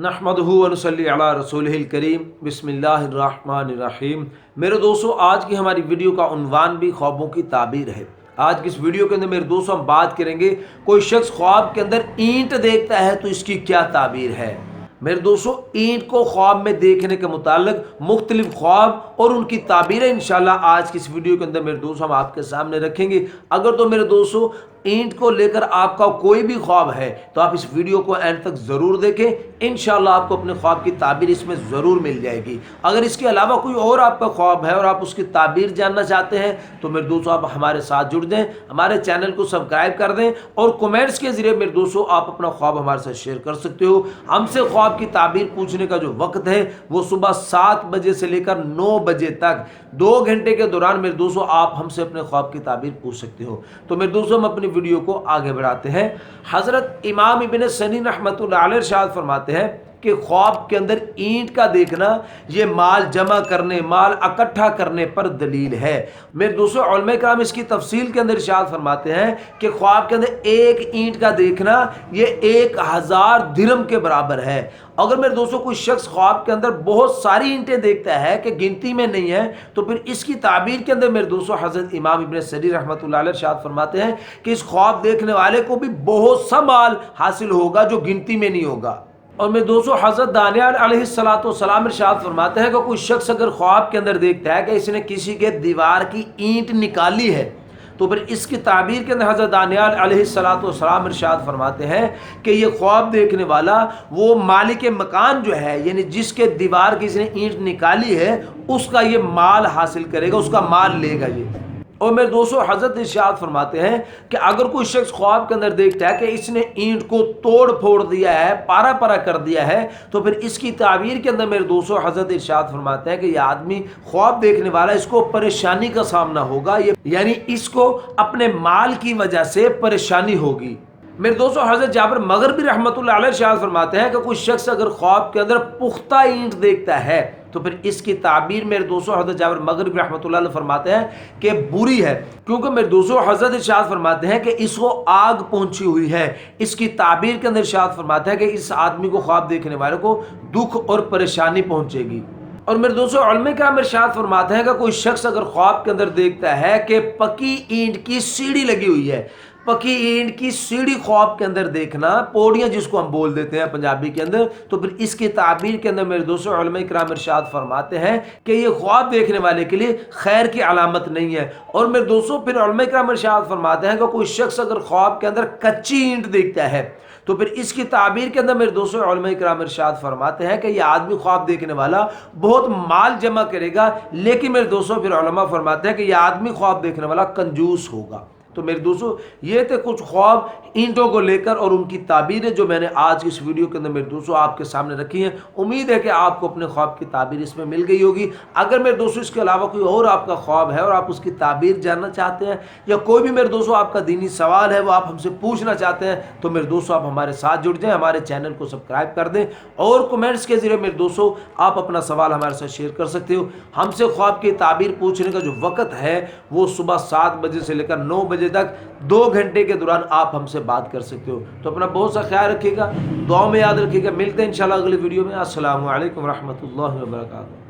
نحمدہ و نصلی علی رسولہ الکریم بسم اللہ الرحمن الرحیم۔ میرے دوستو، آج کی ہماری ویڈیو کا عنوان بھی خوابوں کی تعبیر ہے۔ آج کی اس ویڈیو کے اندر میرے دوستو ہم بات کریں گے کوئی شخص خواب کے اندر اینٹ دیکھتا ہے تو اس کی کیا تعبیر ہے۔ میرے دوستو، اینٹ کو خواب میں دیکھنے کے متعلق مختلف خواب اور ان کی تعبیریں انشاءاللہ آج کی اس ویڈیو کے اندر میرے دوستو ہم آپ کے سامنے رکھیں گے۔ اگر تو میرے دوستو اینٹ کو لے کر آپ کا کوئی بھی خواب ہے تو آپ اس ویڈیو کو اینڈ تک ضرور دیکھیں، انشاءاللہ آپ کو اپنے خواب کی تعبیر اس میں ضرور مل جائے گی۔ اگر اس کے علاوہ کوئی اور آپ کا خواب ہے اور آپ اس کی تعبیر جاننا چاہتے ہیں تو میرے دوستو آپ ہمارے ساتھ جڑ جائیں، ہمارے چینل کو سبسکرائب کر دیں اور کمنٹس کے ذریعے میرے دوستو آپ اپنا خواب ہمارے ساتھ شیئر کر سکتے ہو۔ ہم سے خواب کی تعبیر پوچھنے کا جو وقت ہے وہ صبح 7 بجے سے لے کر 9 بجے تک 2 گھنٹے کے دوران میرے دوستو آپ ہم سے اپنے خواب کی تعبیر پوچھ سکتے ہو۔ تو میرے دوستو ہم اپنی ویڈیو کو آگے بڑھاتے ہیں۔ حضرت امام ابن سنی رحمۃ اللہ علیہ ارشاد فرماتے ہیں کہ خواب کے اندر اینٹ کا دیکھنا یہ مال جمع کرنے، مال اکٹھا کرنے پر دلیل ہے۔ میرے دوستو علماء کرام اس کی تفصیل کے اندر ارشاد فرماتے ہیں کہ خواب کے اندر ایک اینٹ کا دیکھنا یہ 1000 درہم کے برابر ہے۔ اگر میرے دوستو کوئی شخص خواب کے اندر بہت ساری اینٹیں دیکھتا ہے کہ گنتی میں نہیں ہے تو پھر اس کی تعبیر کے اندر میرے دوستو حضرت امام ابن سنی رحمۃ اللہ علیہ ارشاد فرماتے ہیں کہ اس خواب دیکھنے والے کو بھی بہت سا مال حاصل ہوگا جو گنتی میں نہیں ہوگا۔ اور میں دوستو حضرت دانیال علیہ السلام ارشاد فرماتے ہیں کہ کوئی شخص اگر خواب کے اندر دیکھتا ہے کہ اس نے کسی کے دیوار کی اینٹ نکالی ہے تو پھر اس کی تعبیر کے اندر حضرت دانیال علیہ السلام ارشاد فرماتے ہیں کہ یہ خواب دیکھنے والا وہ مالک مکان جو ہے، یعنی جس کے دیوار کی اس نے اینٹ نکالی ہے، اس کا یہ مال حاصل کرے گا، اس کا مال لے گا یہ۔ اور میرے دوستو حضرت ارشاد فرماتے ہیں کہ اگر کوئی شخص خواب کے اندر دیکھتا ہے کہ اس نے اینٹ کو توڑ پھوڑ دیا ہے، پارا پارا کر دیا ہے، تو پھر اس کی تعبیر کے اندر میرے دوستو حضرت ارشاد فرماتے ہیں کہ یہ آدمی خواب دیکھنے والا اس کو پریشانی کا سامنا ہوگا، یعنی اس کو اپنے مال کی وجہ سے پریشانی ہوگی۔ میرے دوستو حضرت جابر مغربی رحمۃ اللہ علیہ ارشاد فرماتے ہیں کہ کوئی شخص اگر خواب کے اندر پختہ اینٹ دیکھتا ہے تو پھر اس کی تعبیر میرے دوستو حضرت جابر مغربی رحمۃ اللہ علیہ فرماتے ہیں کہ بری ہے، کیونکہ میرے دوستو حضرت ارشاد فرماتے ہیں کہ اس کو آگ پہنچی ہوئی ہے۔ اس کی تعبیر کے اندر ارشاد فرماتے ہیں کہ اس آدمی کو، خواب دیکھنے والے کو دکھ اور پریشانی پہنچے گی۔ اور میرے دوستو علماء کرام ارشاد فرماتے ہیں کہ کوئی شخص اگر خواب کے اندر دیکھتا ہے کہ پکی اینٹ کی سیڑھی لگی ہوئی ہے، پکی اینٹ کی سیڑھی خواب کے اندر دیکھنا، پوڑیاں جس کو ہم بول دیتے ہیں پنجابی کے اندر، تو پھر اس کی تعبیر کے اندر میرے دوستو علماء کرام ارشاد فرماتے ہیں کہ یہ خواب دیکھنے والے کے لیے خیر کی علامت نہیں ہے۔ اور میرے دوستو پھر علماء کرام ارشاد فرماتے ہیں کہ کوئی شخص اگر خواب کے اندر کچی اینٹ دیکھتا ہے تو پھر اس کی تعبیر کے اندر میرے دوستو علماء کرام ارشاد فرماتے ہیں کہ یہ آدمی خواب دیکھنے والا بہت مال جمع کرے گا، لیکن میرے دوستو پھر علماء فرماتے ہیں کہ یہ آدمی خواب دیکھنے والا کنجوس ہوگا۔ تو میرے دوستو یہ تھے کچھ خواب اینٹوں کو لے کر اور ان کی تعبیریں جو میں نے آج کی اس ویڈیو کے اندر میرے دوستو آپ کے سامنے رکھی ہیں۔ امید ہے کہ آپ کو اپنے خواب کی تعبیر اس میں مل گئی ہوگی۔ اگر میرے دوستو اس کے علاوہ کوئی اور آپ کا خواب ہے اور آپ اس کی تعبیر جاننا چاہتے ہیں یا کوئی بھی میرے دوستو آپ کا دینی سوال ہے وہ آپ ہم سے پوچھنا چاہتے ہیں تو میرے دوستو آپ ہمارے ساتھ جڑ جائیں، ہمارے چینل کو سبسکرائب کر دیں اور کمنٹس کے ذریعے میرے دوستو آپ اپنا سوال ہمارے ساتھ شیئر کر سکتے ہو۔ ہم سے خواب کی تعبیر پوچھنے کا جو وقت ہے وہ صبح 7 بجے سے لے کر 9 بجے تک 2 گھنٹے کے دوران آپ ہم سے بات کر سکتے ہو۔ تو اپنا بہت سا خیال رکھیے گا، دعاؤں میں یاد رکھیے گا۔ ملتے ہیں انشاءاللہ اگلی ویڈیو میں۔ السلام علیکم ورحمۃ اللہ وبرکاتہ۔